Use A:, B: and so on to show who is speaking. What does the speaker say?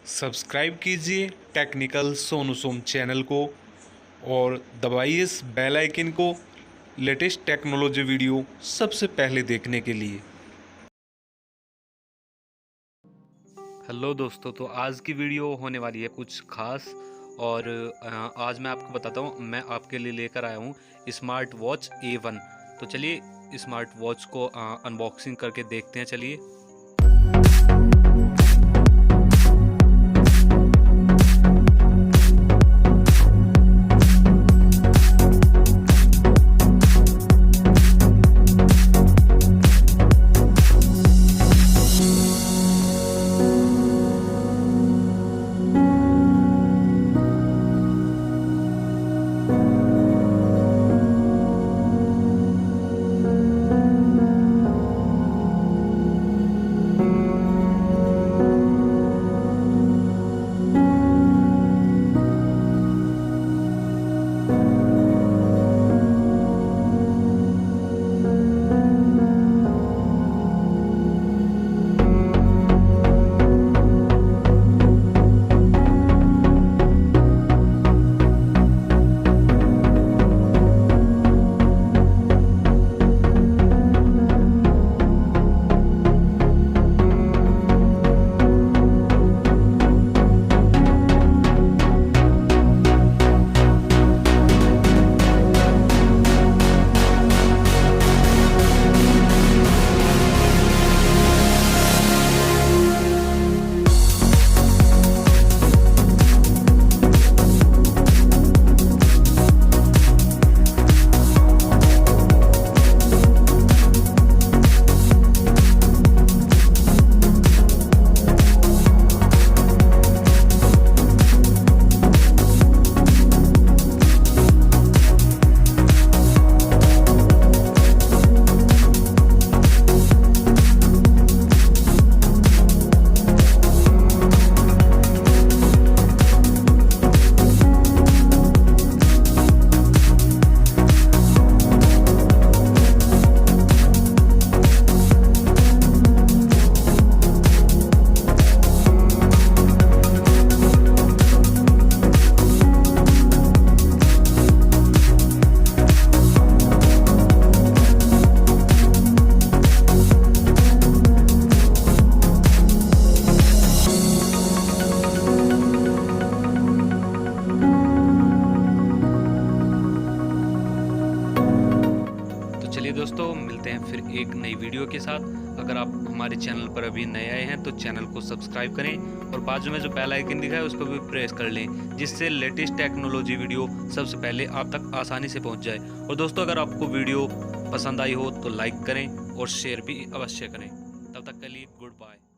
A: Subscribe कीजिए technical Sonu सोम channel को और दबाइए इस बेल आइकन को लेटेस्ट टेक्नोलॉजी वीडियो सबसे पहले देखने के लिए।
B: हेलो दोस्तों, तो आज की वीडियो होने वाली है कुछ खास। और आज मैं आपको बताता हूँ, मैं आपके लिए लेकर आया हूँ स्मार्ट वॉच A1। तो चलिए स्मार्ट वॉच को अनबॉक्सिंग करके देखते हैं। चलिए। चलिए दोस्तों, मिलते हैं फिर एक नई वीडियो के साथ। अगर आप हमारे चैनल पर अभी नए आए हैं तो चैनल को सब्सक्राइब करें और बाजू में जो बेल आइकन दिखा है उसको भी प्रेस कर लें, जिससे लेटेस्ट टेक्नोलॉजी वीडियो सबसे पहले आप तक आसानी से पहुंच जाए। और दोस्तों, अगर आपको वीडियो पसंद आई हो तो लाइक करें और शेयर भी अवश्य करें। तब तक के लिए गुड बाय।